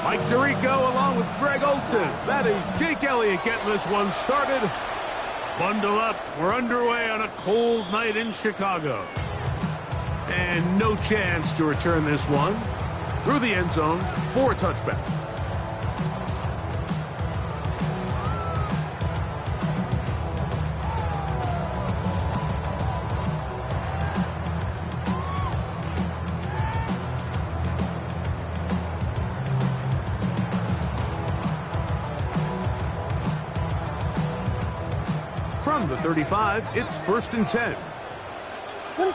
Mike Tirico along with Greg Olson. That is Jake Elliott getting this one started. Bundle up. We're underway on a cold night in Chicago. And no chance to return this one through the end zone for a touchback. From the 35, it's 1st and 10. They'll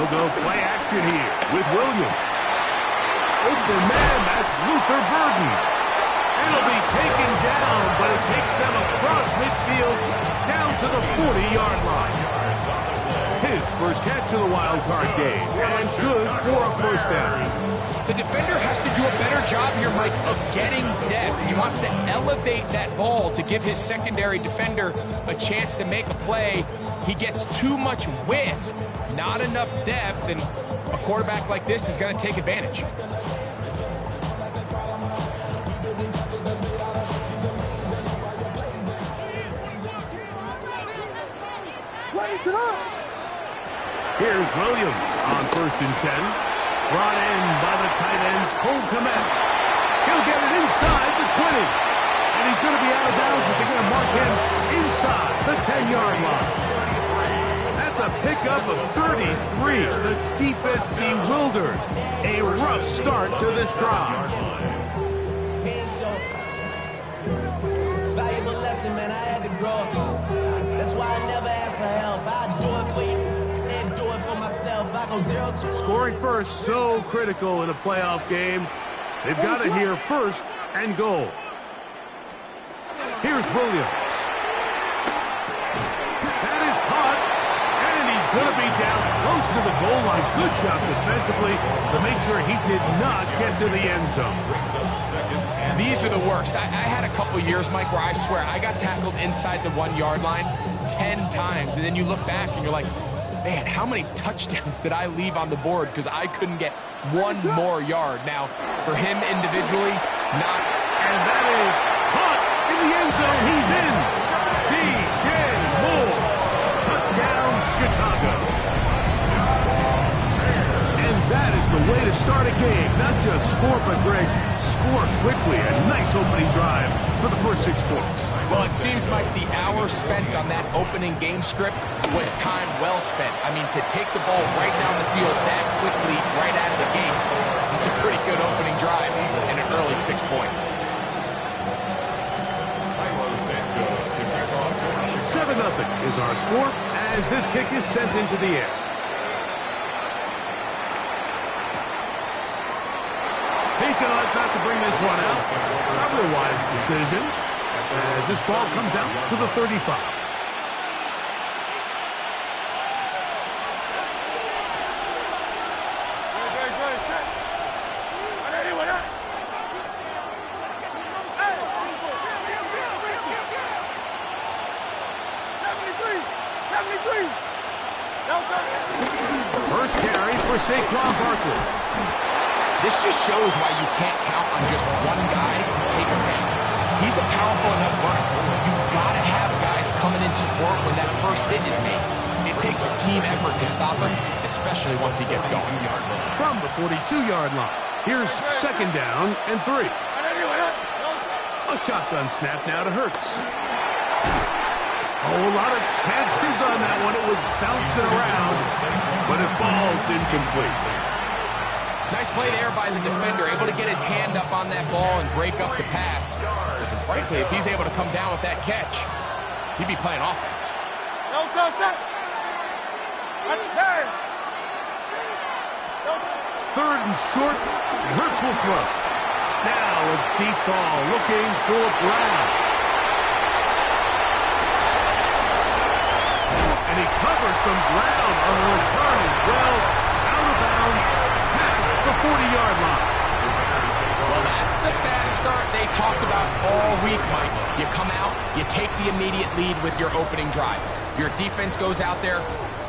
go play action here with Williams. Open man, that's Luther Burden. It'll be taken down, but it takes them across midfield down to the 40-yard line. His first catch of the wild card game, and good for a first down. The defender has to do a better job here, Mike, of getting depth. He wants to elevate that ball to give his secondary defender a chance to make a play. He gets too much width, not enough depth, and a quarterback like this is going to take advantage. Here's Williams on 1st and 10. Brought in by the tight end, Cole Kmet. He'll get it inside the 20. And he's going to be out of bounds, but they're going to mark him inside the 10-yard line. That's a pickup of 33. The defense bewildered. A rough start to this drive. Valuable lesson, man. I had to grow up. That's why I never ask for help. I do it for you. Scoring first, so critical in a playoff game. They've got it here, 1st and goal. Here's Williams. That is caught, and he's going to be down close to the goal line. Good job defensively to make sure he did not get to the end zone. These are the worst. I had a couple years, Mike, where I swear I got tackled inside the 1-yard line 10 times, and then you look back and you're like, man, how many touchdowns did I leave on the board because I couldn't get one more yard? Now, for him individually, not. And that is caught in the end zone. He's in. DJ Moore. Touchdown, Chicago. And that is the way to start a game. Not just score, but, Greg, score quickly. A nice opening drive for the first 6 points. Well, it seems like the hour spent on that opening game script was time well spent. I mean, to take the ball right down the field that quickly, right out of the gates, it's a pretty good opening drive and an early 6 points. 7-0 is our score as this kick is sent into the air. He's going to let back to bring this one out. Probably a wise decision as this ball comes out to the 35. First carry for Saquon Barkley. This just shows why you can't count on just one guy to take him down. He's a powerful enough runner. You've got to have guys coming in support when that first hit is made. It takes a team effort to stop him, especially once he gets going. From the 42-yard line, here's 2nd down and 3. A shotgun snap now to Hurts. Oh, a lot of chances on that one. It was bouncing around, but it falls incomplete. Nice play there by the defender, able to get his hand up on that ball and break up the pass. And frankly, if he's able to come down with that catch, he'd be playing offense. Third and short, and Hurts will throw. Now a deep ball looking for Brown. And he covers some ground on the return as well. Out of bounds, past the 40-yard line. Well, that's the fast start they talked about all week, Mike. You come out, you take the immediate lead with your opening drive. Your defense goes out there,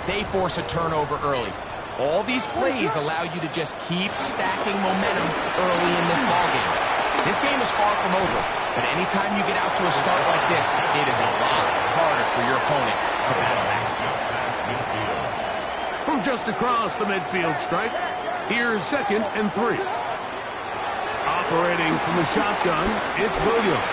they force a turnover early. All these plays allow you to just keep stacking momentum early in this ballgame. This game is far from over, but anytime you get out to a start like this, it is a lot harder for your opponent to battle back. From just across the midfield stripe, here's 2nd and 3. Operating from the shotgun, it's Williams.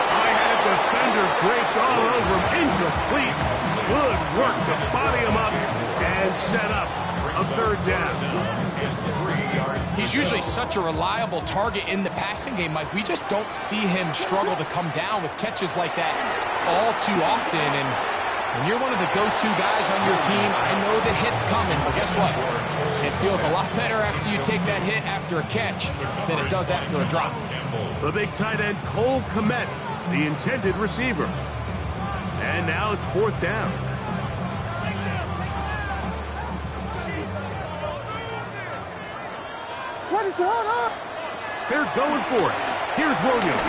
I had a defender draped all over him, incomplete. Good work to body him up and set up a 3rd down. He's usually such a reliable target in the passing game, Mike. We just don't see him struggle to come down with catches like that all too often. And when you're one of the go-to guys on your team, I know the hit's coming, but guess what? It feels a lot better after you take that hit after a catch than it does after a drop. The big tight end, Cole Kmet, the intended receiver. And now it's 4th down. What is on up? They're going for it. Here's Williams.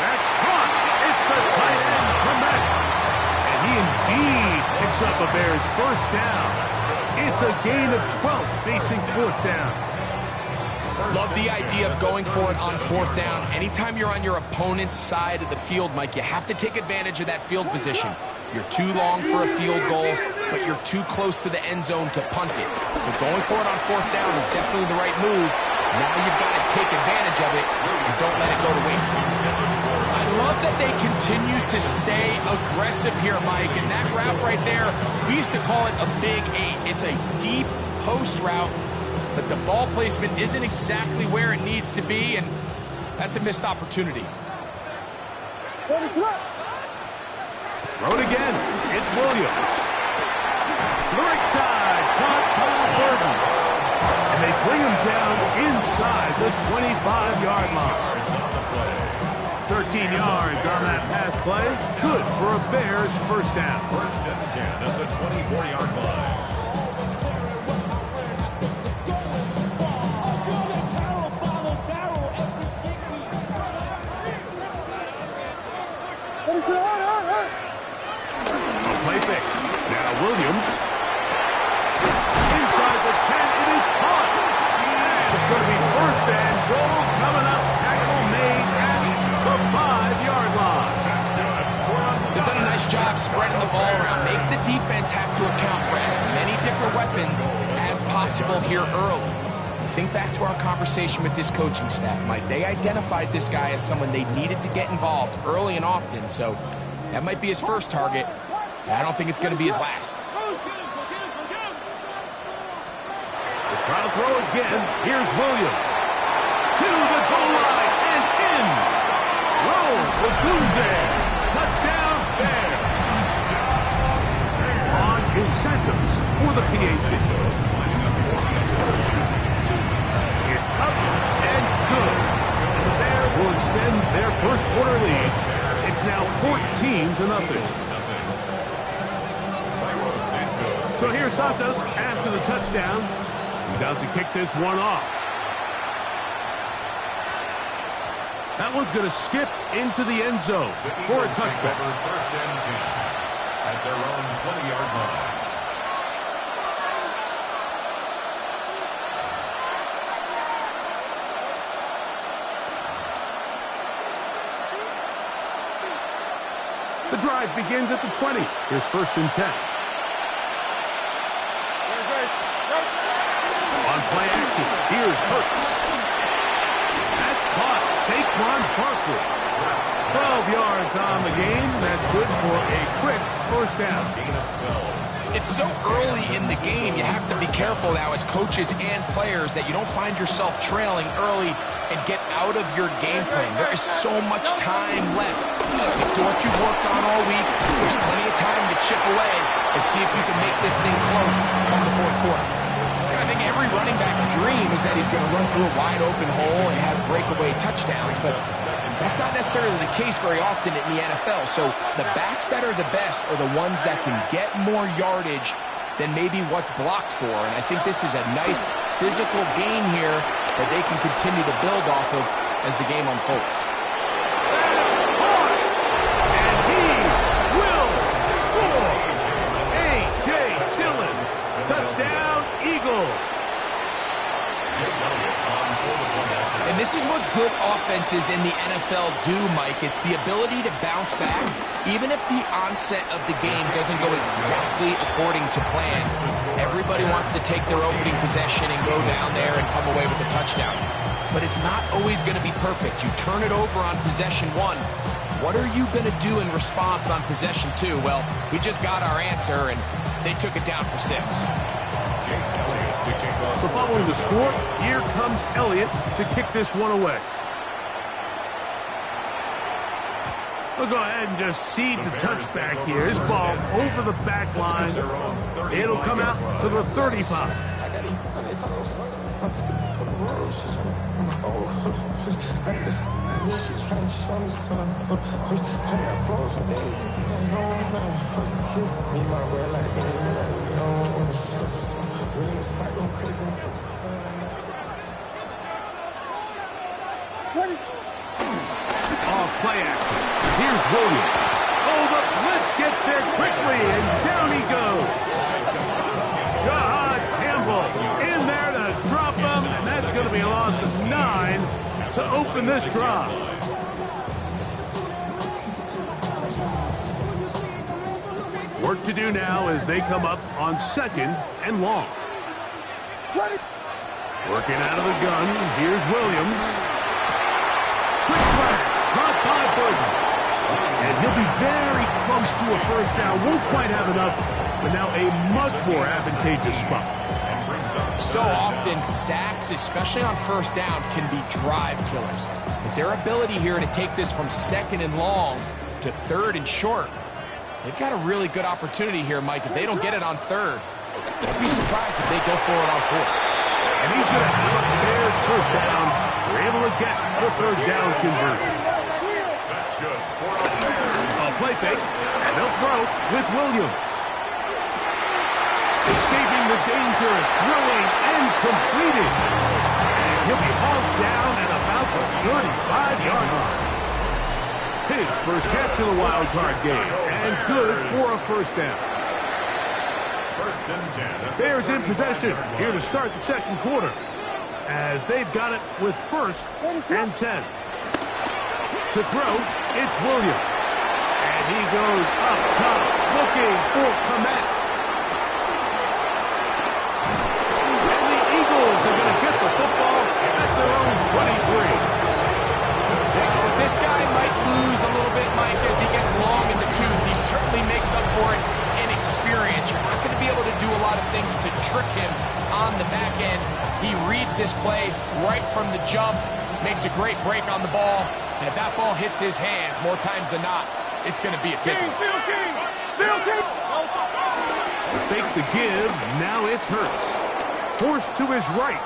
That's caught. It's the tight end, Kmet. And he indeed picks up a Bears 1st down. It's a gain of 12 facing 4th down. Love the idea of going for it on 4th down. Anytime you're on your opponent's side of the field, Mike, you have to take advantage of that field position. You're too long for a field goal, but you're too close to the end zone to punt it. So going for it on 4th down is definitely the right move. Now you've got to take advantage of it and don't let it go to waste. I love that they continue to stay aggressive here, Mike. And that route right there, we used to call it a big 8. It's a deep post route, but the ball placement isn't exactly where it needs to be, and that's a missed opportunity. Throw it again. It's Williams. To the right side. Caught by Burton. And they bring him down inside the 25-yard line. 13 yards on that pass play. Good for a Bears 1st down. 1st and 10 at the 24-yard line. Play fake. Now Williams. Inside the 10, it is caught. And it's going to be 1st and goal coming up. Tackle made at the 5-yard line. That's good. They've done a nice job spreading the ball around. Make the defense have to account for as many different weapons as possible here early. Think back to our conversation with this coaching staff, Mike. They identified this guy as someone they needed to get involved early and often, so that might be his 1st target. I don't think it's going to be his last. The trial throw again. Here's Williams. To the goal line and in. Rolls the Doomsday. Touchdown Bears. On is Santos for the PAT. It's up and good. And the Bears will extend their 1st quarter lead. It's now 14-0. So here's Santos after the touchdown. He's out to kick this one off. That one's going to skip into the end zone for a touchback. 1st and 10 at their own 20-yard line. The drive begins at the 20. Here's 1st and 10. On play action, here's Hurts. That's caught. Saquon Barkley. 12 yards on the game. That's good for a quick 1st down. It's so early in the game, you have to be careful now as coaches and players that you don't find yourself trailing early and get out of your game plan. There is so much time left. Stick to what you've worked on all week. There's plenty of time to chip away and see if you can make this thing close come the 4th quarter. I think every running back's dream is that he's going to run through a wide open hole and have breakaway touchdowns, but that's not necessarily the case very often in the NFL. So the backs that are the best are the ones that can get more yardage than maybe what's blocked for. And I think this is a nice physical game here that they can continue to build off of as the game unfolds. And he will this is what good offenses in the NFL do, Mike. It's the ability to bounce back, even if the onset of the game doesn't go exactly according to plan. Everybody wants to take their opening possession and go down there and come away with a touchdown. But it's not always going to be perfect. You turn it over on possession 1. What are you going to do in response on possession 2? Well, we just got our answer, and they took it down for 6. So following the score, here comes Elliott to kick this one away. We'll go ahead and just cede the touchback here. This ball over the back line. It'll come out to the 35. Off play action. Here's Williams. Oh, the blitz gets there quickly, and down he goes. God, Campbell in there to drop him, and that's going to be a loss of 9 to open this drive. Work to do now as they come up on 2nd and long. Working out of the gun, here's Williams. Quick slash, caught by Burton. And he'll be very close to a first down. Won't quite have enough, but now a much more advantageous spot. So often, sacks, especially on first down, can be drive killers. But their ability here to take this from 2nd and long to 3rd and short, they've got a really good opportunity here, Mike. If they don't get it on 3rd, I'd be surprised if they go for it on 4th. And he's going to have a Bears first down. They're able to get the 3rd down conversion. That's good. A play fake, and they'll throw with Williams. Escaping the danger, throwing and completing. And he'll be hauled down at about the 35-yard line. His first catch of the wild card game, and good for a first down. First and 10. Bears in possession here to start the 2nd quarter, as they've got it with 1st and 10. To throw, it's Williams. And he goes up top, looking for Komet. And the Eagles are going to get the football at their own 23. Now, this guy might lose a little bit, Mike, as he gets long in the tooth. He certainly makes up for it in experience. You're not going to be able to do a lot of things to trick him on the back end. He reads this play right from the jump, makes a great break on the ball, and if that ball hits his hands more times than not, it's going to be a takeaway. Fake the give, now it's Hurts. Forced to his right.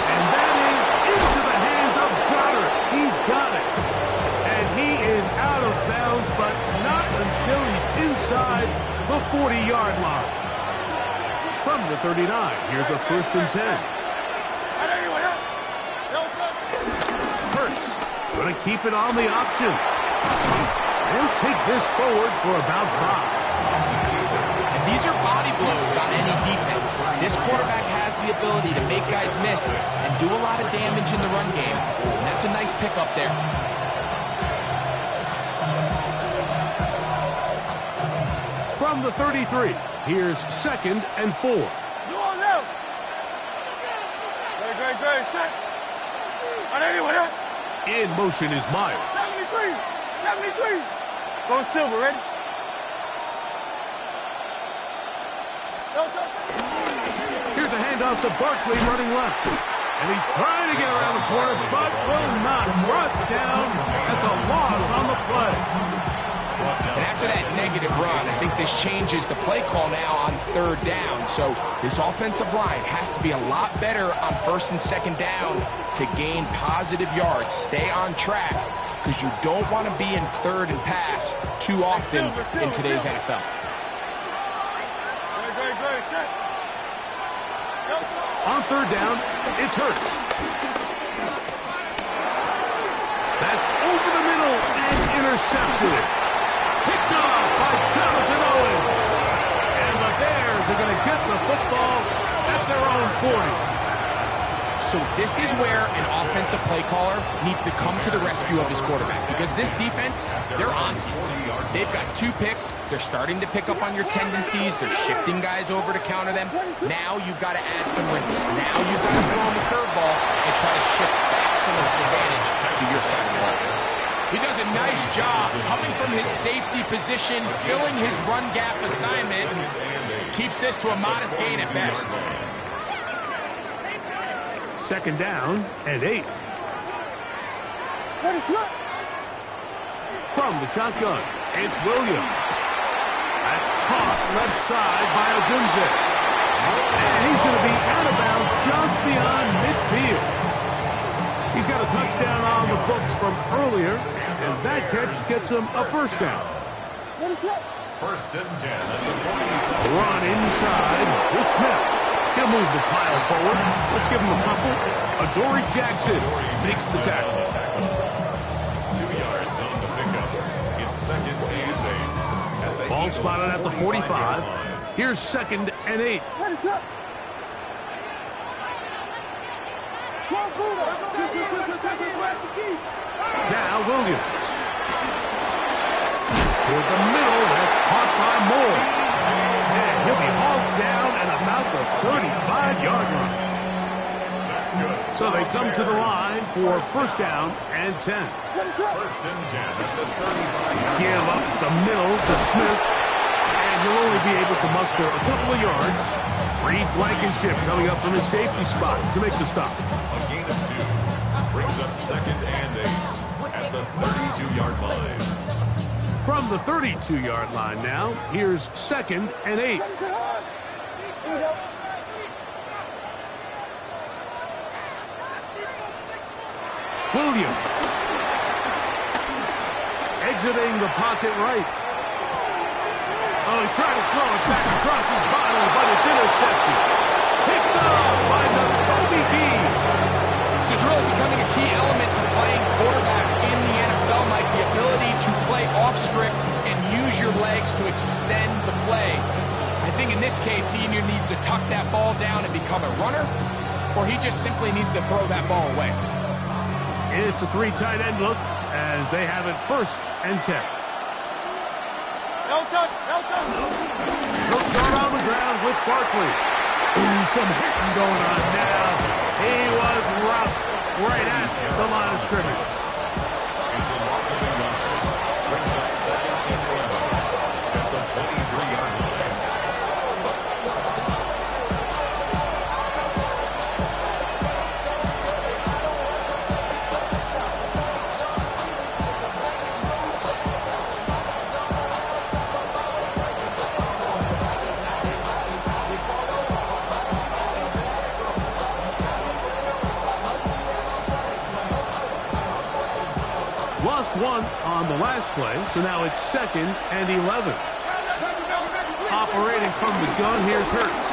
And that is into the hands of Goddard. He's got it. And he is out of bounds, but not until he's inside the 40-yard line. From the 39, here's a 1st and 10. Hurts going to keep it on the option. He'll take this forward for about 5. And these are body blows on any defense. This quarterback has the ability to make guys miss and do a lot of damage in the run game. And that's a nice pickup there. From the 33, here's 2nd and 4. In motion is Myers. 73. Going silver, ready? Here's a handoff to Barkley running left. And he's trying to get around the corner, but will not. Brought down. That's a loss on the play. And after that negative run, I think this changes the play call now on 3rd down. So this offensive line has to be a lot better on 1st and 2nd down to gain positive yards. Stay on track, because you don't want to be in 3rd and pass too often in today's NFL. On 3rd down, it's Hurts. That's over the middle and intercepted. Picked off by Jonathan Owens. And the Bears are going to get the football at their own 40. So this is where an offensive play caller needs to come to the rescue of his quarterback, because this defense, they're on to you. They've got 2 picks. They're starting to pick up on your tendencies. They're shifting guys over to counter them. Now you've got to add some wrinkles. Now you've got to throw him a curveball and try to shift back some of the advantage to your side of the ball. He does a nice job coming from his safety position, filling his run gap assignment. Keeps this to a modest gain at best. 2nd down and 8. From the shotgun, it's Williams. That's caught left side by Odunze. And he's going to be out of bounds just beyond midfield. He's got a touchdown on the books from earlier, and that catch gets him a 1st down. 1st and 10 at the 47. Run inside with Smith. He'll move the pile forward. Let's give him a couple. Adoree Jackson makes the tackle. 2 yards on the pickup. It's 2nd and 8. Ball spotted at the 45. Here's 2nd and 8. Now Williams. Toward the middle, that's caught by Moore. And he'll be hauled down at about the 35-yard line. That's good. So they come to the line for 1st down and 10. 1st and 10 at the 35. Give up the middle to Smith, and he'll only be able to muster a couple of yards. Reed Blankenship coming up from his safety spot to make the stop. A gain of 2. Brings up 2nd and 8 at the 32-yard line. From the 32-yard line now, here's 2nd and 8. Williams. Exiting the pocket right. Oh, he tried to throw it back across his body, but it's intercepted. Picked off by the Kobe B. This is really becoming a key element to playing quarterback in the NFL, Mike. The ability to play off script and use your legs to extend the play. I think in this case, he either needs to tuck that ball down and become a runner, or he just simply needs to throw that ball away. It's a 3 tight end look as they have it 1st and 10. No touch, no touch. They'll start on the ground with Barkley. Ooh, some hitting going on now. He was rocked right at the line of scrimmage. It's a loss of a yard. Brings up 2nd and 11 at the 23-yard line. Lost 1 on the last play, so now it's 2nd and 11. Operating from the gun, here's Hurts.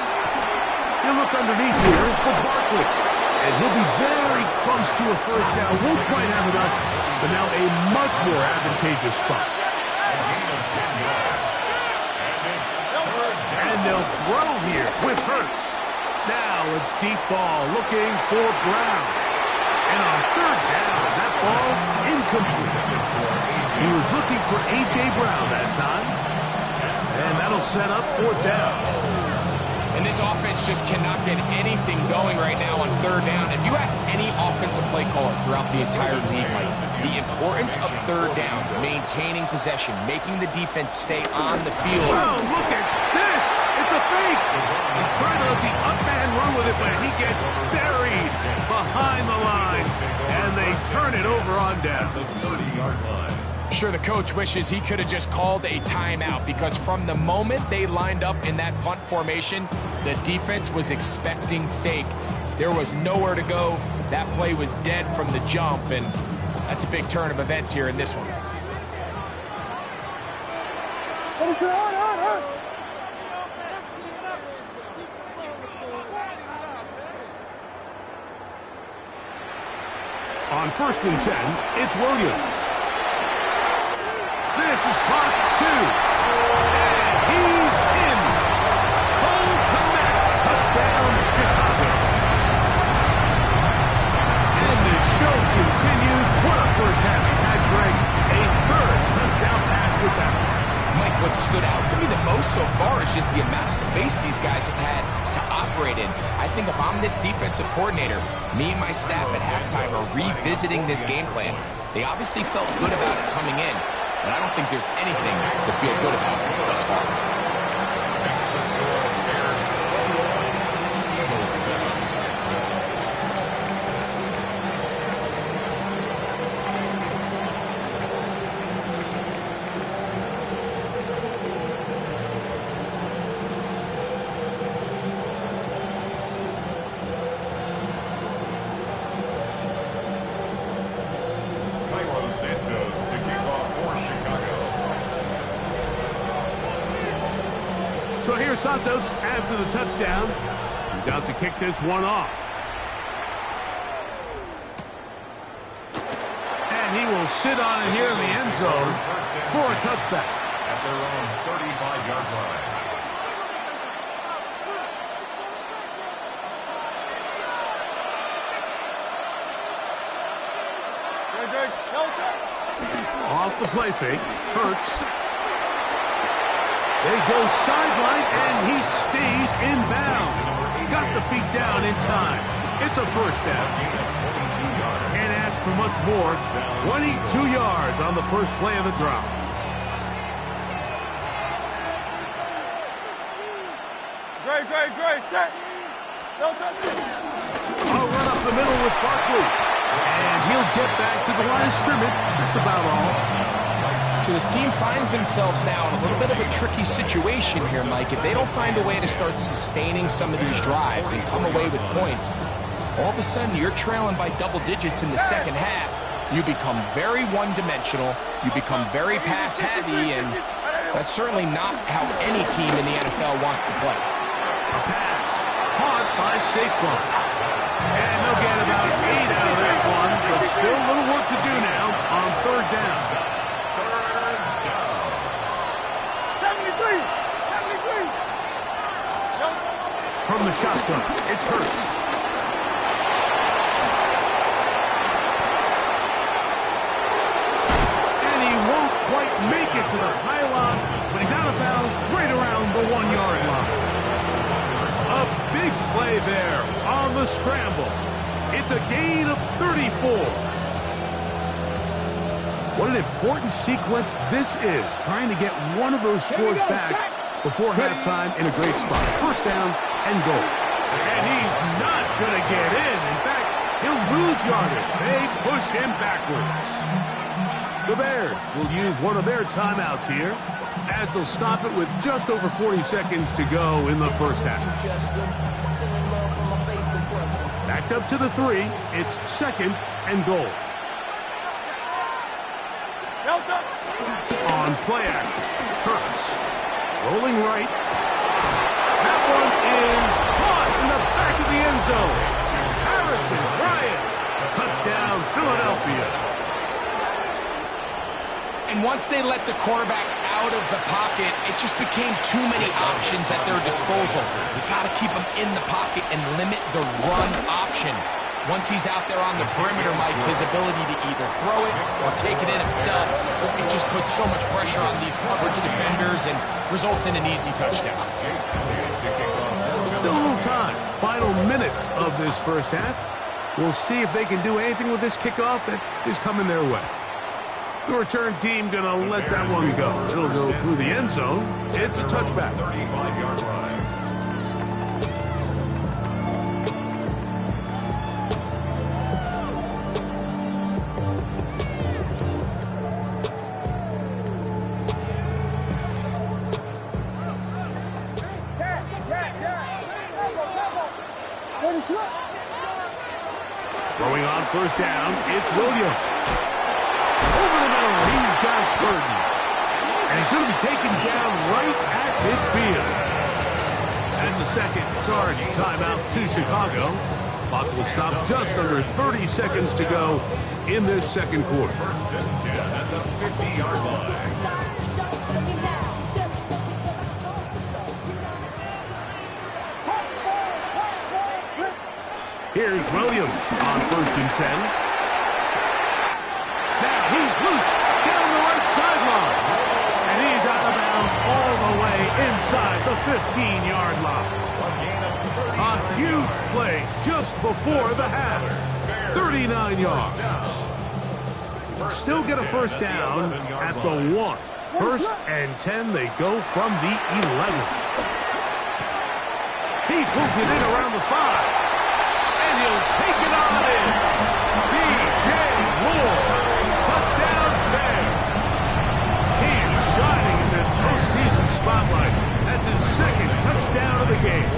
He'll look underneath here for Barkley. And he'll be very close to a 1st down. Won't quite have enough, but now a much more advantageous spot. A gain of 10 yards. And it's 3rd down. And they'll throw here with Hurts. Now a deep ball looking for Brown. And on 3rd down, that ball's incomplete. He was looking for A.J. Brown that time. And that'll set up 4th down. And this offense just cannot get anything going right now on 3rd down. If you ask any offensive play caller throughout the entire league, Mike, the importance of 3rd down, maintaining possession, making the defense stay on the field. Oh, look at this! It's a fake! He tried to let the up man run with it, but he gets buried behind the line. And they turn it over on down. The 30-yard line. Sure, the coach wishes he could have just called a timeout, because from the moment they lined up in that punt formation, the defense was expecting fake. There was nowhere to go. That play was dead from the jump, and that's a big turn of events here in this one. On 1st and 10, it's Williams. This is clock 2. And he's in. Cole Kmet, touchdown Chicago. with that. Mike, what stood out to me the most so far is just the amount of space these guys have had to operate in. I think if I'm this defensive coordinator, me and my staff at halftime are revisiting this game plan. They obviously felt good about it coming in, but I don't think there's anything to feel good about thus far. So here's Santos after the touchdown. He's out to kick this one off. And he will sit on it here in the end zone for a touchback. At their own 35-yard line. Off the play fake. Hurts. They go sideline, and he stays in bounds. Got the feet down in time. It's a first down. Can't ask for much more. 22 yards on the first play of the drop. Great. Set. I'll run up the middle with Barkley. And he'll get back to the line of scrimmage. That's about all. So this team finds themselves now in a little bit of a tricky situation here, Mike. If they don't find a way to start sustaining some of these drives and come away with points, all of a sudden you're trailing by double digits in the second half. You become very one-dimensional. You become very pass-heavy, and that's certainly not how any team in the NFL wants to play. A pass caught by Saquon. And they'll get about 8 out of that one, but still a little work to do now on third down. From the shotgun, it's Hurts. And he won't quite make it to the pylon, but he's out of bounds right around the 1-yard line. A big play there on the scramble. It's a gain of 34. What an important sequence this is, trying to get one of those scores back before halftime in a great spot. First down and goal. And he's not going to get in. In fact, he'll lose yardage. They push him backwards. The Bears will use one of their timeouts here as they'll stop it with just over 40 seconds to go in the first half. Backed up to the 3. It's second and goal. On play action, Hurts rolling right. That one is caught in the back of the end zone. Harrison Bryant, touchdown Philadelphia. And once they let the quarterback out of the pocket, it just became too many options at their disposal. You got to keep them in the pocket and limit the run option. Once he's out there on the perimeter, Mike, his ability to either throw it or take it in himself, it just puts so much pressure on these coverage defenders and results in an easy touchdown. Still a little time. Final minute of this first half. We'll see if they can do anything with this kickoff that is coming their way. The return team going to let that one go. It'll go through the end zone. It's a touchback. 35-yard line. Throwing on first down, it's Williams. Over the middle, he's got Burton. And he's going to be taken down right at midfield. That's a second charge timeout to Chicago. Clock will stop just under 30 seconds to go in this second quarter. First and 10 at the 50-yard line. Here's Williams on first and 10. Now he's loose down the right sideline. inside the 15-yard line. A huge play just before the half. 39 yards. Still get a first down at the 1. First and 10, they go from the 11. He pulls it in around the 5. And he'll take it on in. B.J. Moore. Touchdown Bears. He is shining in this postseason spotlight. That's his second touchdown of the game.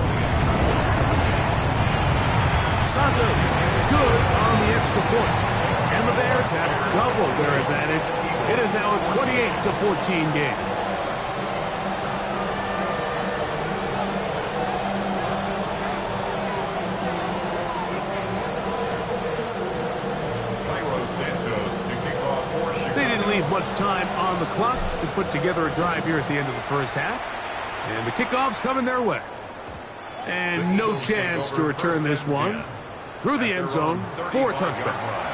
Santos good on the extra point. And the Bears have doubled their advantage. It is now a 28-14 game. They didn't leave much time on the clock to put together a drive here at the end of the first half. And the kickoff's coming their way. And no chance to return this one through the end zone for a touchdown.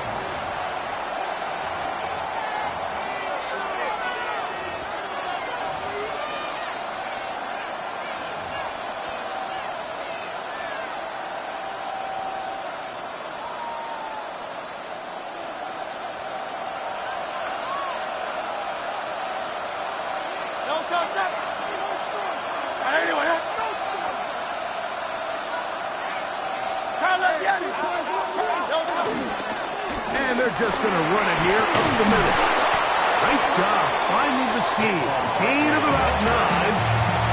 And they're just going to run it here up the middle. Nice job finding the seam. Gain of about 9.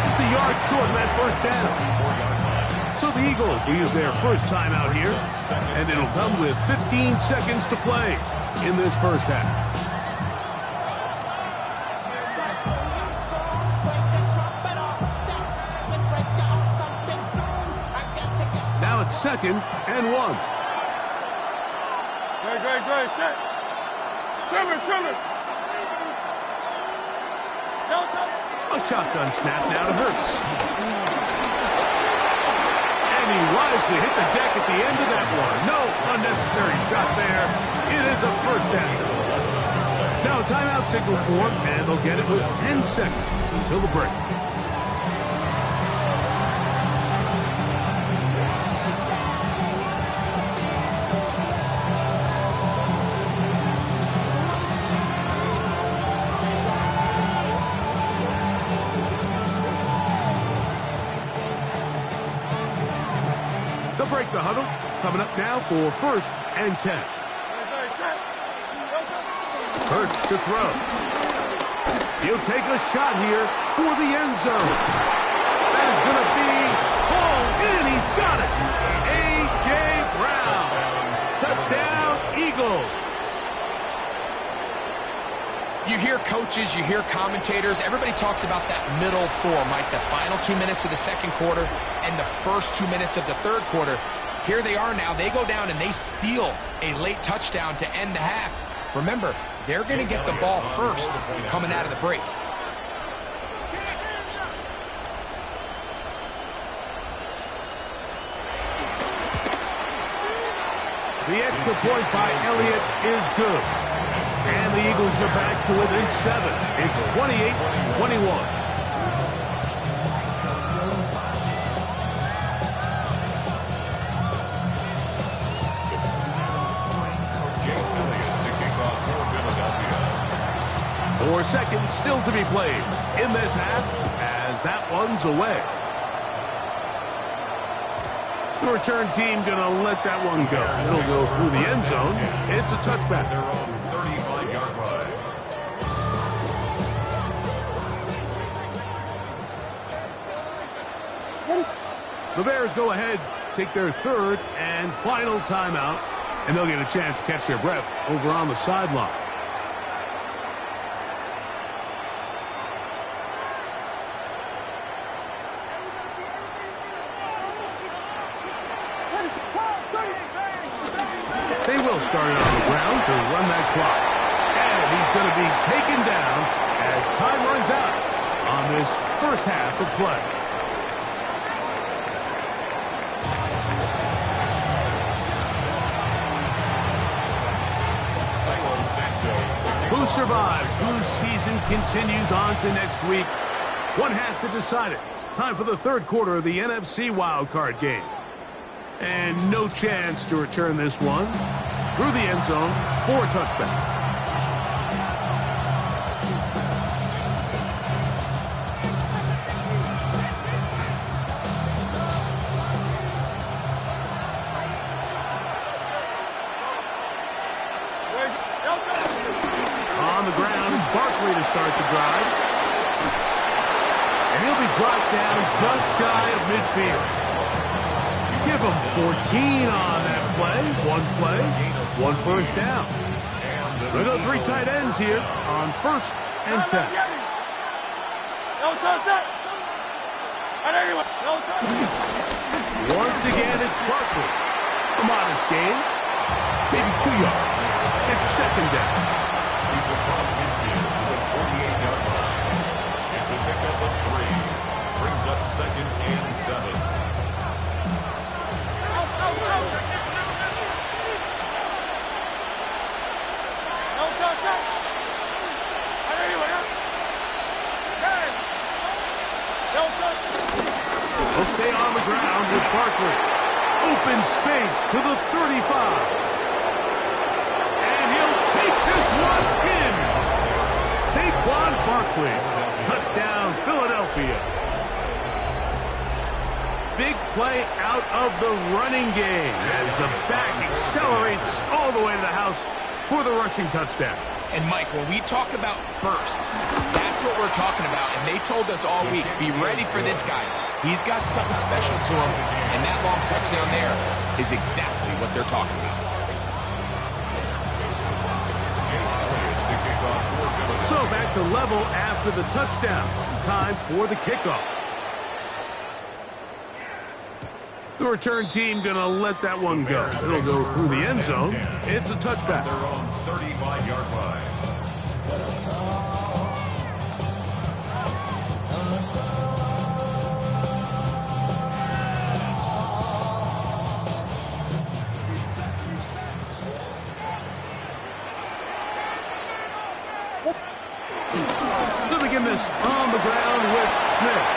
Just a yard short of that first down. So the Eagles will use their first time out here. And it'll come with 15 seconds to play in this first half. Now it's 2nd and 1. Great, set. Trimmer. A shotgun snap now to Hurts. And he wisely hit the deck at the end of that one. No unnecessary shot there. It is a first down. Now a timeout signal for him, and they'll get it with 10 seconds until the break. Break the huddle. Coming up now for 1st and 10. Hurts to throw. He'll take a shot here for the end zone. That is going to be hauled in. He's got it. A.J. Brown. Touchdown, Eagles. You hear coaches, you hear commentators, everybody talks about that middle 4, Mike, the final 2 minutes of the second quarter and the first 2 minutes of the third quarter. Here they are now. They go down and they steal a late touchdown to end the half. Remember, they're going to get the ball first coming out of the break. The extra point by Elliott is good. And the Eagles are back to within 7. It's 28-21. Four seconds still to be played in this half as that one's away. The return team going to let that one go. It'll go through the end zone. It's a touchback. Their own 35-yard line. The Bears go ahead, take their 3rd and final timeout, and they'll get a chance to catch their breath over on the sideline. They will start it on the ground to run that clock. And he's going to be taken down as time runs out on this first half of play. Who survives? Whose season continues on to next week? One half to decide it. Time for the third quarter of the NFC wildcard game. And no chance to return this one. Through the end zone for a touchback. On the ground, it's Barkley to start the drive. And he'll be brought down just shy of midfield. Give him 14 on that play. One first down. We go three tight ends here on 1st and 10. Once again, it's Barkley. A modest gain. Maybe 2 yards. It's 2nd down. He's across midfield to the 48-yard line. It's a pickup of 3. Brings up 2nd and 7. He'll stay on the ground with Barkley. Open space to the 35. And he'll take this one in. Saquon Barkley. Touchdown, Philadelphia. Big play out of the running game as the back accelerates all the way to the house for the rushing touchdown. And, Mike, when we talk about burst, that's what we're talking about. And they told us all week, be ready for this guy. He's got something special to him, and that long touchdown there is exactly what they're talking about. So back to level after the touchdown. Time for the kickoff. The return team going to let that one go. It'll go through the end zone. It's a touchback. Their own 35-yard line. To begin this on the ground with Smith.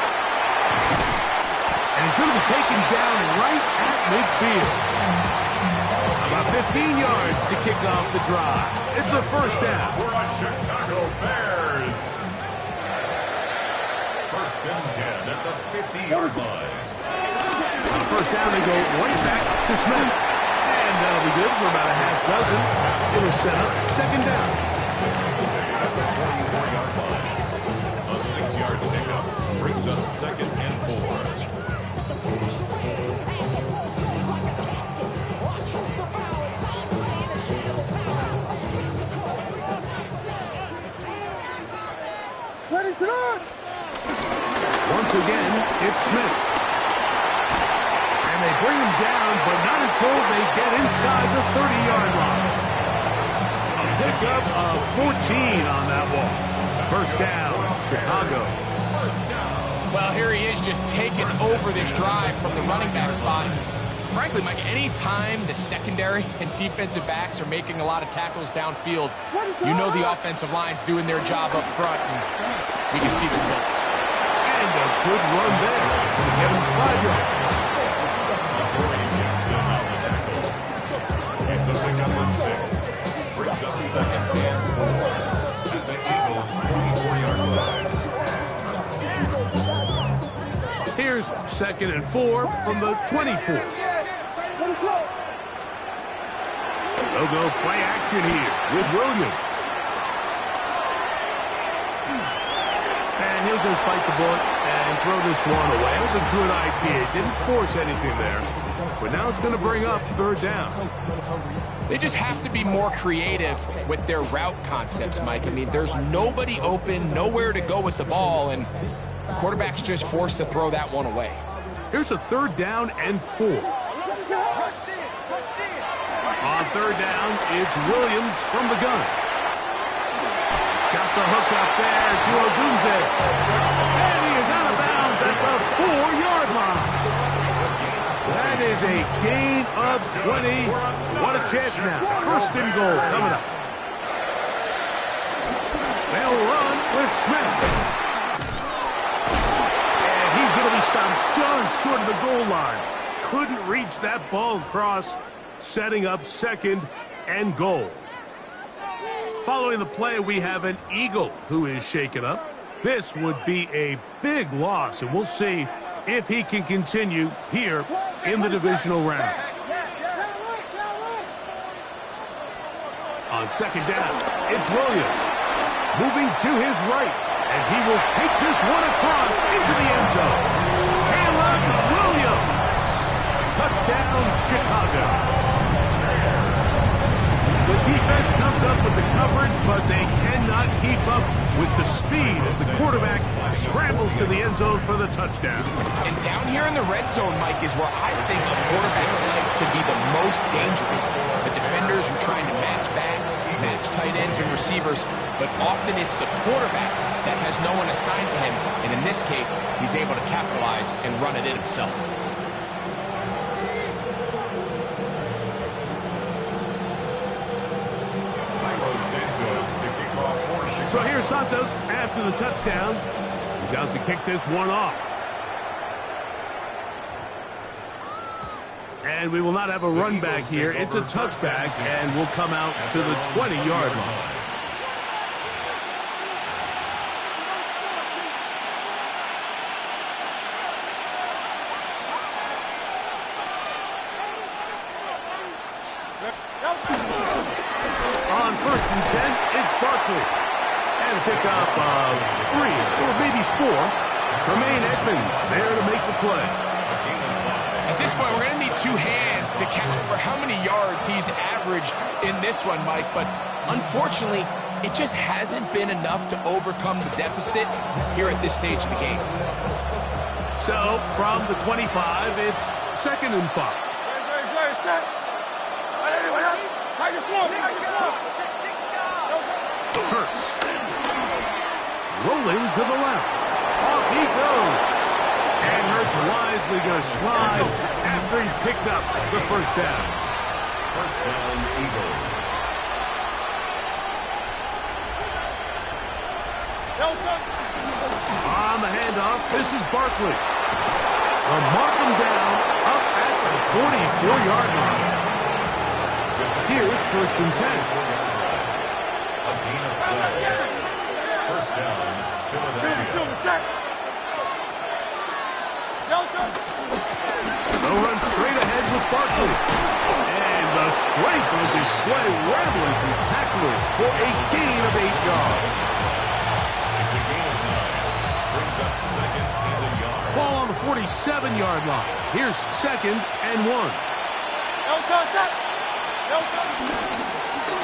And he's going to be taken down right at midfield. About 15 yards to kick off the drive. It's a first down. For the Chicago Bears. 1st and 10 at the 50-yard line. On first down, they go right back to Smith. And that'll be good for about a half dozen. It'll set up 2nd down. At the 44-yard line. A 6-yard pickup brings up 2nd and 4. Once again, it's Smith. And they bring him down, but not until they get inside the 30-yard line. A pickup of 14 on that ball. First down, Chicago. Well, here he is just taking over this drive from the running back spot. Frankly, Mike, any time the secondary and defensive backs are making a lot of tackles downfield, you know the offensive line's doing their job up front, and we can see the results. And a good run there to get him 5 yards. It's a pickup of 6. Brings up 2nd and 4. At the Eagles' 24-yard line. Here's 2nd and 4 from the 24. They'll go play action here with Williams. And he'll just bite the bullet and throw this one away. It was a good idea. Didn't force anything there. But now it's going to bring up 3rd down. They just have to be more creative with their route concepts, Mike. I mean, there's nobody open, nowhere to go with the ball, and the quarterback's just forced to throw that one away. Here's a 3rd down and 4. On 3rd down, it's Williams from the gun. He's got the hook up there to Odunze. And he is out of bounds at the 4-yard line. That is a gain of 20. What a chance now. 1st and goal coming up. They'll run with Smith. stopped just short of the goal line. Couldn't reach that ball across, setting up second and goal. Following the play, we have an Eagle who is shaken up. This would be a big loss, and we'll see if he can continue here in the divisional round. On second down, it's Williams. Moving to his right, and he will take this one across into the end zone. Caleb Williams. Touchdown, Chicago. The defense comes up with the coverage, but they cannot keep up with the speed as the quarterback scrambles to the end zone for the touchdown. And down here in the red zone, Mike, is where I think a quarterback's legs can be the most dangerous. The defenders are trying to match backs, match tight ends and receivers, but often it's the quarterback that has no one assigned to him, and in this case, he's able to capitalize and run it in himself. So here's Santos after the touchdown. He's out to kick this one off. And we will not have a run back here. It's a touchback, and we'll come out to the 20-yard line. On 1st and 10, it's Barkley. And a pickup of 3 or maybe 4. Tremaine Edmonds there to make the play. At this point, we're going to need 2 hands to count for how many yards he's averaged in this one, Mike. But unfortunately, it just hasn't been enough to overcome the deficit here at this stage of the game. So from the 25, it's 2nd and 5. Hurts. Rolling to the left. Off he goes. And Hurts wisely going to slide after he's picked up the first down. First down, Eagles. On the handoff, this is Barkley. They'll mark him down up at the 44-yard line. Here's 1st and 10. A gain of 12. First down, Philadelphia. They'll run straight ahead with Barkley. And the strength on display, rambling through tacklers for a gain of 8 yards. It's a gain of 9. Brings up 2nd and a yard. Ball on the 47-yard line. Here's 2nd and 1.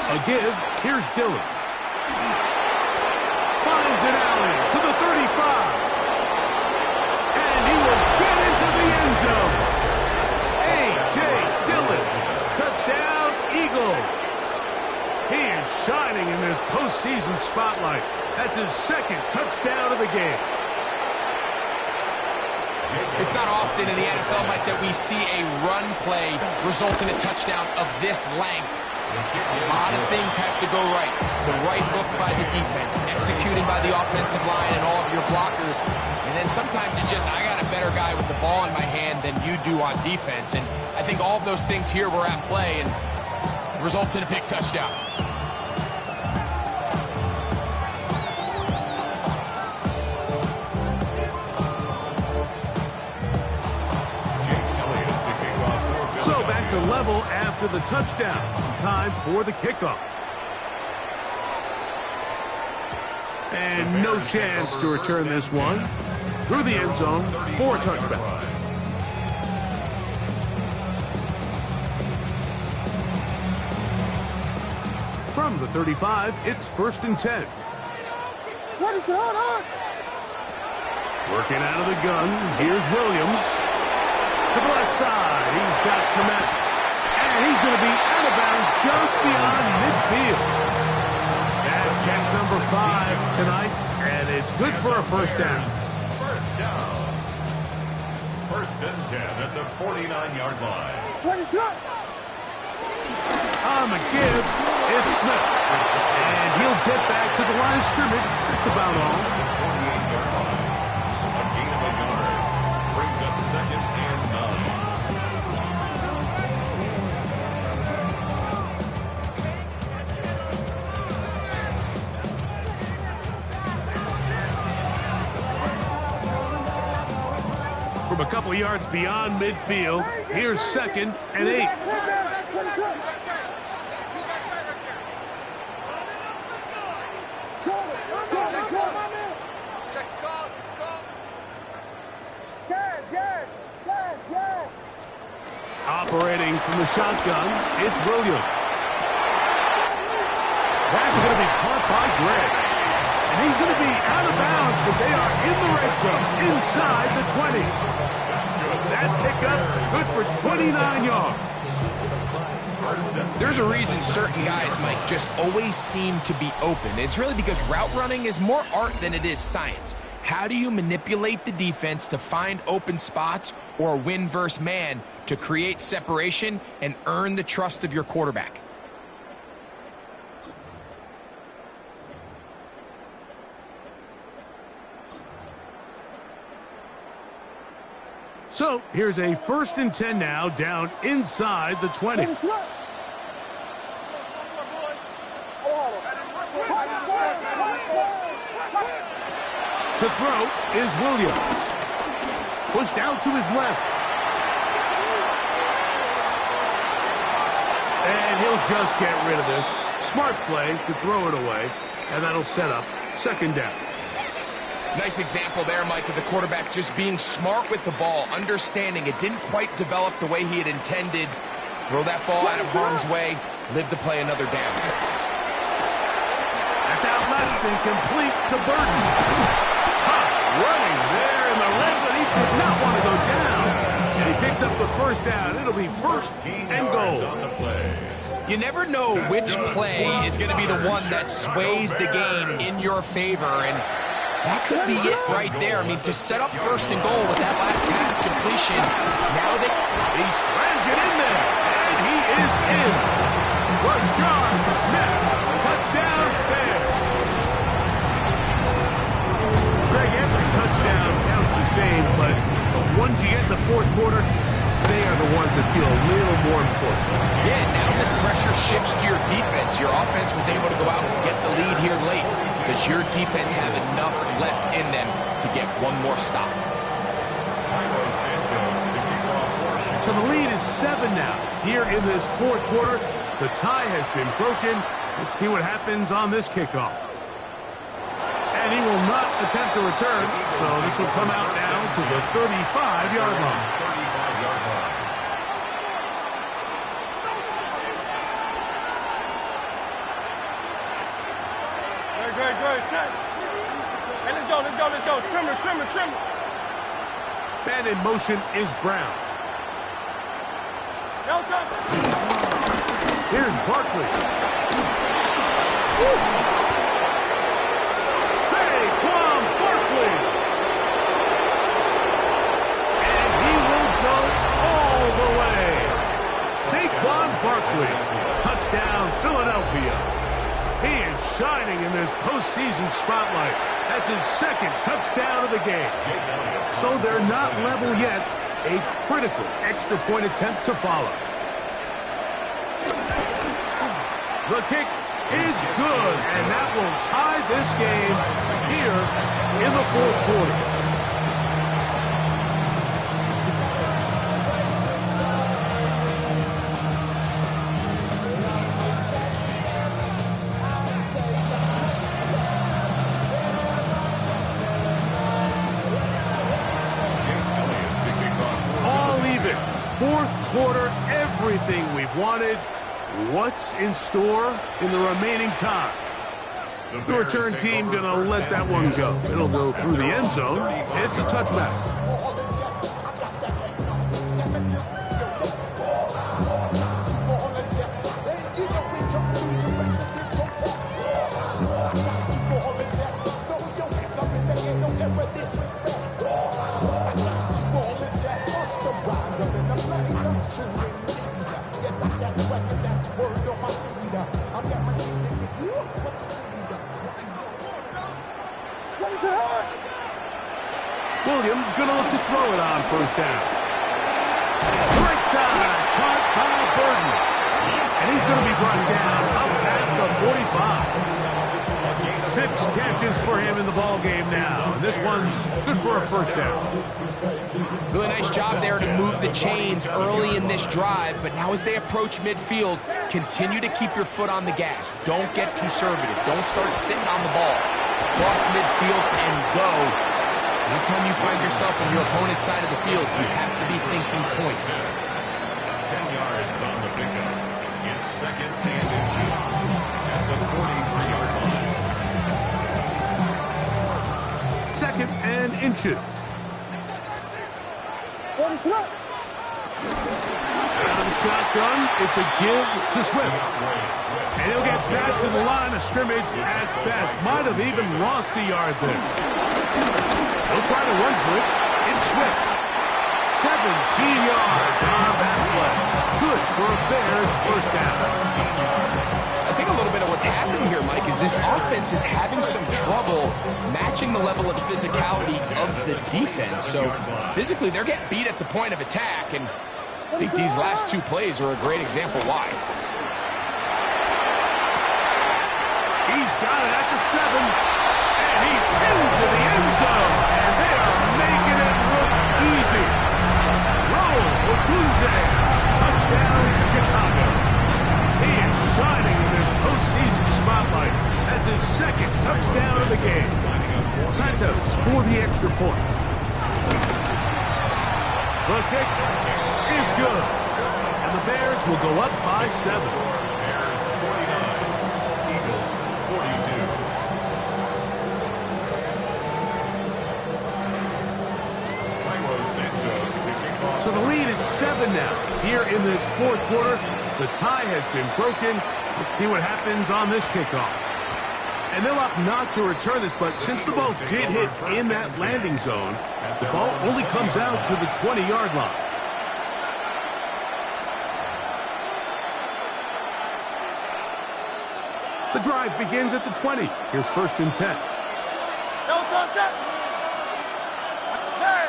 A give. Here's Dillon. Finds an alley to the 35. And he will get into the end zone. A.J. Dillon. Touchdown, Eagles. He is shining in this postseason spotlight. That's his 2nd touchdown of the game. It's not often in the NFL, Mike, that we see a run play result in a touchdown of this length. A lot of things have to go right. The right look by the defense, executing by the offensive line and all of your blockers. And then sometimes it's just, I got a better guy with the ball in my hand than you do on defense. And I think all of those things here were at play and results in a big touchdown. So back to level after the touchdown. Time for the kickoff. And no chance to return this one. Through the end zone for a touchback. From the 35, it's 1st and 10. What is going on? Working out of the gun, here's Williams. To the left side, he's got Komet. And he's going to be out of bounds just beyond midfield. That's catch number 5 tonight, and it's good for a first down. First down. 1st and 10 at the 49-yard line. What is up? On the give, it's Smith. And he'll get back to the line of scrimmage. That's about all. 48-yard line. A gain of a yard. from a couple yards beyond midfield. Here's 2nd and 8. Operating from the shotgun, it's Williams. That's going to be caught by Greg. And he's going to be out of bounds, but they are in the red zone, inside the 20. That pickup, good for 29 yards. There's a reason certain guys, Mike, just always seem to be open. It's really because route running is more art than it is science. How do you manipulate the defense to find open spots or win versus man to create separation and earn the trust of your quarterback? So here's a 1st and 10 now, down inside the 20. To throw is Williams. Pushed out to his left. And he'll just get rid of this. Smart play to throw it away. And that'll set up 2nd down. Nice example there, Mike, of the quarterback just being smart with the ball, understanding it didn't quite develop the way he had intended. Throw that ball out of harm's way, live to play another down. That's out left and complete to Burton. Running there in the red zone. He did not want to go down. And he picks up the 1st down. It'll be 1st and goal. You never know which play is going to be the one that sways the game in your favor, and that could be it right there. I mean, to set up 1st and goal with that last pass completion, now that he slams it in there, and he is in. Rashard Smith, touchdown Bears. Greg, every touchdown counts the same, but the ones you get in the 4th quarter, they are the ones that feel a little more important. Yeah, now that pressure shifts to your defense, your offense was able to go out and get the lead here late. Does your defense have enough left in them to get one more stop? So the lead is 7 now. Here in this 4th quarter, the tie has been broken. Let's see what happens on this kickoff. And he will not attempt to return, so this will come out now to the 35-yard line. Great. Hey, let's go. Trimmer. And in motion is Brown. Here's Barkley. Saquon Barkley. And he will go all the way. Saquon Barkley. Touchdown, Philadelphia. He is shining in this postseason spotlight. That's his 2nd touchdown of the game. So they're not level yet. A critical extra point attempt to follow. The kick is good, and that will tie this game here in the 4th quarter. All even. 4th quarter, everything we've wanted. What's in store in the remaining time? The return team going to let that one go. It'll go through the end zone. It's a touchback. Williams going to look to throw it on 1st down. Right side, caught by Burton. And he's going to be brought down up past the 45. 6 catches for him in the ball game now. And this one's good for a first down. Really nice job there to move the chains early in this drive, but now as they approach midfield, continue to keep your foot on the gas. Don't get conservative. Don't start sitting on the ball. Cross midfield and go. Anytime you find yourself on your opponent's side of the field, you have to be thinking points. 10 yards on the pickup. It's second and inches at the 43-yard line. Second and inches. Out of the shotgun, it's a give to Swift. And he'll get back to the line of scrimmage at best. Might have even lost a yard there. He'll try to run for it. It's Swift. 17 yards on that play. Good for a Bears first down. I think a little bit of what's happening here, Mike, is this offense is having some trouble matching the level of physicality of the defense. So physically, they're getting beat at the point of attack, and I think these last 2 plays are a great example why. He's got it at the 7, and he's into the end zone, and they are making it look easy. Roll Odunze, touchdown Chicago. He is shining in this postseason spotlight. That's his 2nd touchdown of the game. Santos for the extra point. The kick is good, and the Bears will go up by 7. Bears 49, Eagles 42. So the lead is 7 now. Here in this 4th quarter, the tie has been broken. Let's see what happens on this kickoff. And they'll opt not to return this, but since the ball did hit in that landing zone, the ball only comes out to the 20-yard line. The drive begins at the 20. Here's 1st and 10. No touchdown. Hey.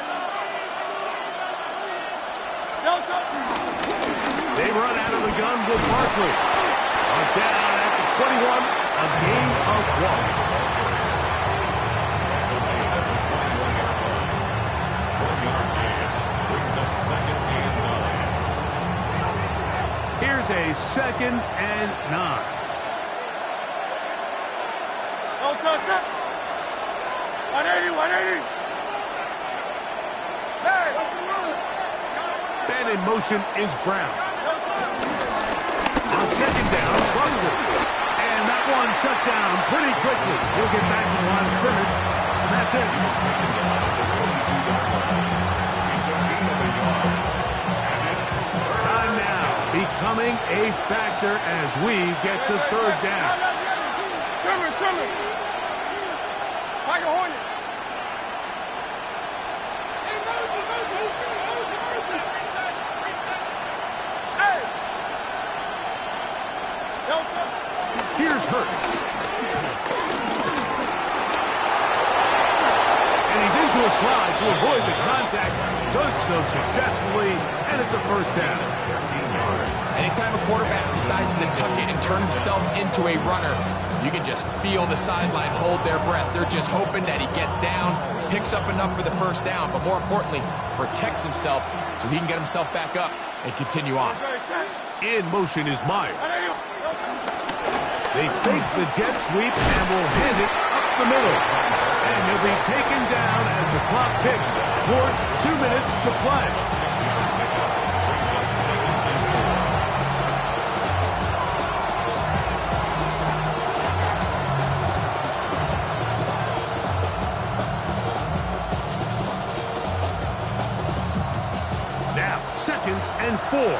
No touchdown. They run out of the gun with Barkley. Down at the 21, a gain of 1. Here's a 2nd and 9. No touchdown. 180, 180. Hey. Man in motion is Brown. On 2nd down, Bungle. And that one shut down pretty quickly. He'll get back to the line of scrimmage, and that's it. Time now becoming a factor as we get to 3rd down. Trimmer. Like a Hornet. Hey. No touchdown. Here's Hurts. And he's into a slide to avoid the contact. Does so successfully, and it's a first down. Anytime a quarterback decides to tuck in and turn himself into a runner, you can just feel the sideline hold their breath. They're just hoping that he gets down, picks up enough for the first down, but more importantly, protects himself so he can get himself back up and continue on. In motion is Myers. They fake the jet sweep and will hand it up the middle. And he'll be taken down as the clock ticks towards 2 minutes to play. Now, 2nd and 4. Great.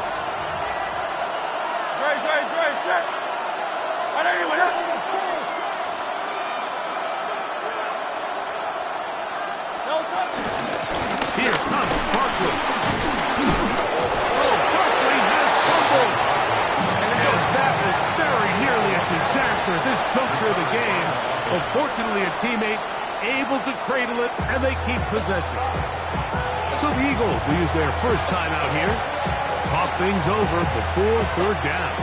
180, 180. No touchdown. Here comes Barkley. Oh, Barkley has fumbled. And that was very nearly a disaster at this juncture of the game. But fortunately, a teammate able to cradle it, and they keep possession. So the Eagles will use their first timeout here. Talk things over before 3rd down.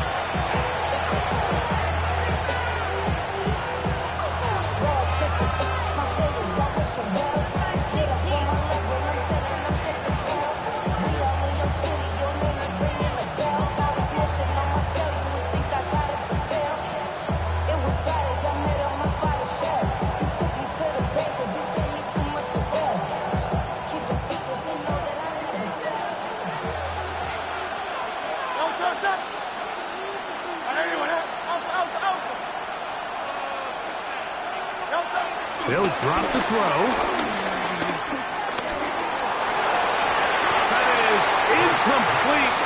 They'll drop the throw. That is incomplete.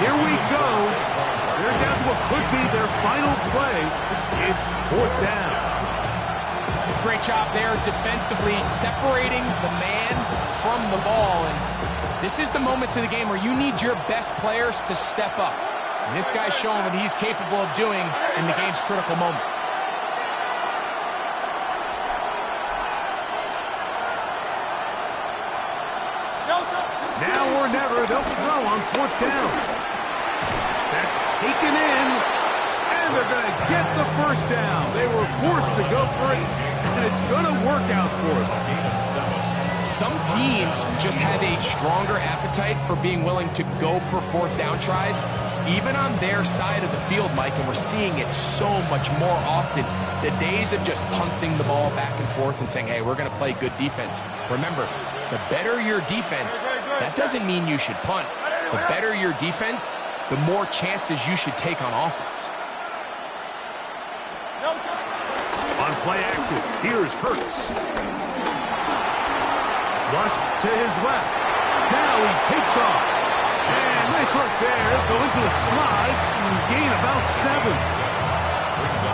Here we go. They're down to what could be their final play. It's 4th down. Great job there defensively, separating the man from the ball. And this is the moments of the game where you need your best players to step up. And this guy's showing what he's capable of doing in the game's critical moment. Now or never, they'll throw on 4th down. That's taken in, and they're going to get the 1st down. They were forced to go for it, and it's going to work out for them. Some teams just have a stronger appetite for being willing to go for 4th down tries, even on their side of the field, Mike, and we're seeing it so much more often. The days of just punting the ball back and forth and saying, hey, we're going to play good defense. Remember, the better your defense, that doesn't mean you should punt. The better your defense, the more chances you should take on offense. On play action, here's Hurts. Rush to his left. Now he takes off. And nice work there. Go into a slide and gain about 7.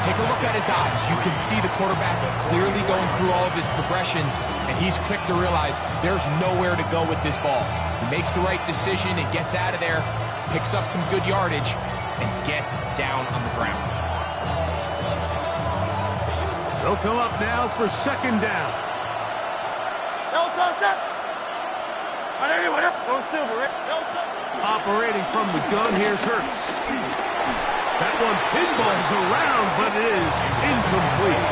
Take a look at his eyes. You can see the quarterback clearly going through all of his progressions, and he's quick to realize there's nowhere to go with this ball. He makes the right decision and gets out of there, picks up some good yardage, and gets down on the ground. They'll come up now for 2nd down. Operating from the gun, here's Hurts. That one pinballs around, but it is incomplete.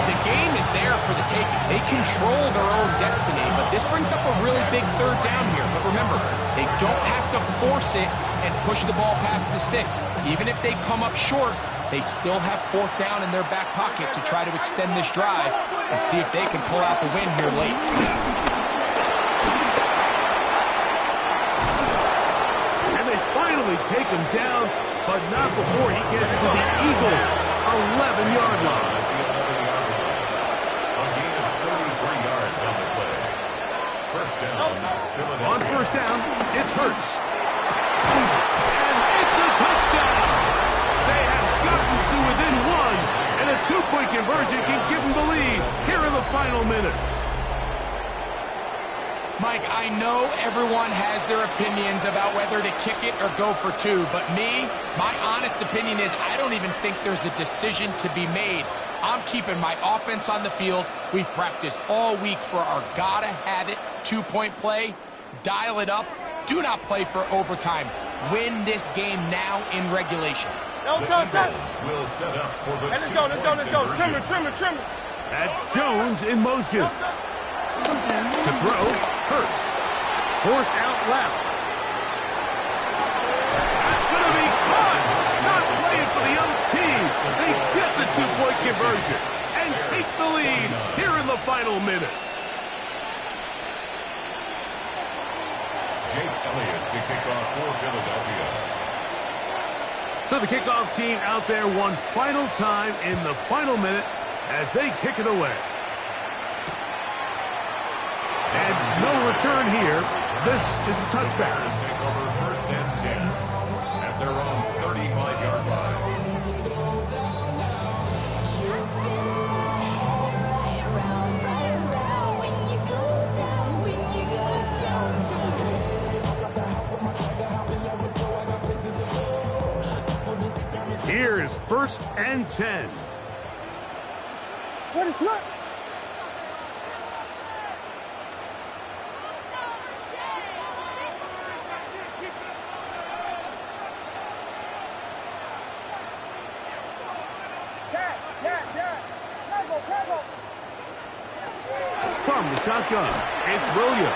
The game is there for the taking. They control their own destiny, but this brings up a really big 3rd down here. But remember, they don't have to force it and push the ball past the sticks. Even if they come up short, they still have 4th down in their back pocket to try to extend this drive and see if they can pull out the win here late. And they finally take him down, but not before he gets to the Eagles' 11-yard line. A gain of 33 yards on the play. 1st down. On 1st down, it's Hurts. And it's a touchdown. They have gotten to within 1, and a 2-point conversion can give them the lead here in the final minute. Mike, I know everyone has their opinions about whether to kick it or go for 2, but my honest opinion is I don't even think there's a decision to be made. I'm keeping my offense on the field. We've practiced all week for our gotta-have-it 2-point play. Dial it up. Do not play for overtime. Win this game now in regulation. The Eagles will set up for the Let's go. Trim it. That's Jones in motion. To throw, Hurts. Forced out left. That's going to be caught. Not playing for the OTs. They get the 2-point conversion and take the lead here in the final minute. Jake Elliott to kick off for Philadelphia. So the kickoff team out there one final time in the final minute as they kick it away. And no return here. This is a touchback. Take over 1st and 10 at their own 35-yard line. Here is 1st and 10. What is that? From the shotgun, it's Williams.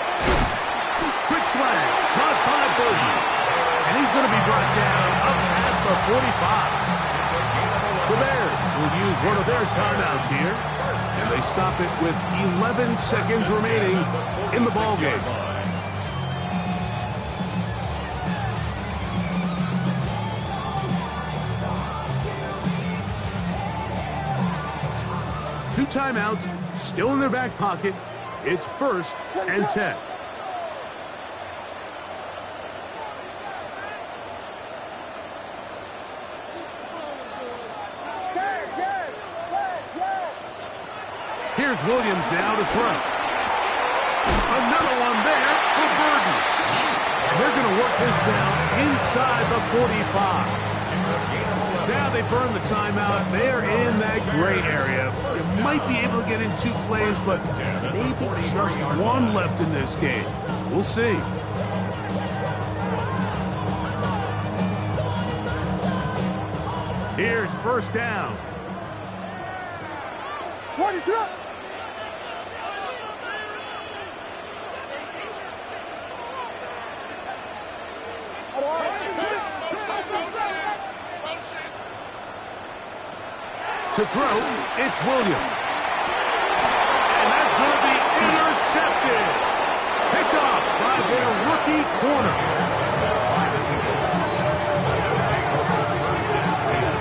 Quick slant, caught by Burton. And he's going to be brought down up past the 45. The Bears will use one of their timeouts here. And they stop it with 11 seconds remaining in the ballgame. 2 timeouts still in their back pocket. It's 1st and 10. Here's Williams now to throw. Another one there for Burden. And they're going to work this down inside the 45. Now they burn the timeout. They're in that gray area. They might be able to get in 2 plays, but maybe just 1 left in this game. We'll see. Here's 1st down. What is up? To throw, it's Williams. And that's going to be intercepted. Picked off by their rookie corner.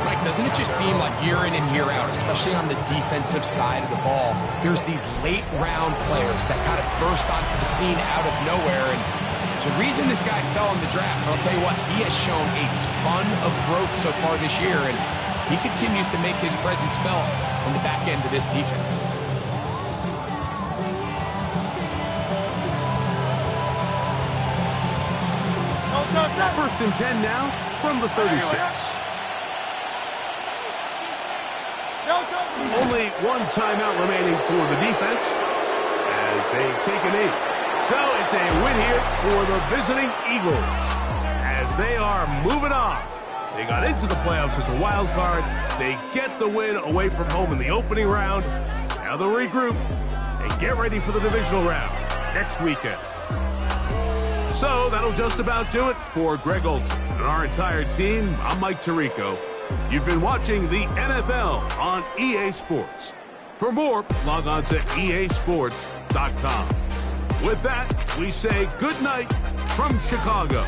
Mike, doesn't it just seem like year in and year out, especially on the defensive side of the ball, there's these late round players that kind of burst onto the scene out of nowhere, and there's a reason this guy fell in the draft. But I'll tell you what, he has shown a ton of growth so far this year, and he continues to make his presence felt on the back end of this defense. First and 10 now from the 36. Only 1 timeout remaining for the defense as they take a knee. So it's a win here for the visiting Eagles as they are moving on. They got into the playoffs as a wild card. They get the win away from home in the opening round. Now they'll regroup and get ready for the divisional round next weekend. So that'll just about do it for Greg Olson and our entire team. I'm Mike Tirico. You've been watching the NFL on EA Sports. For more, log on to easports.com. With that, we say good night from Chicago.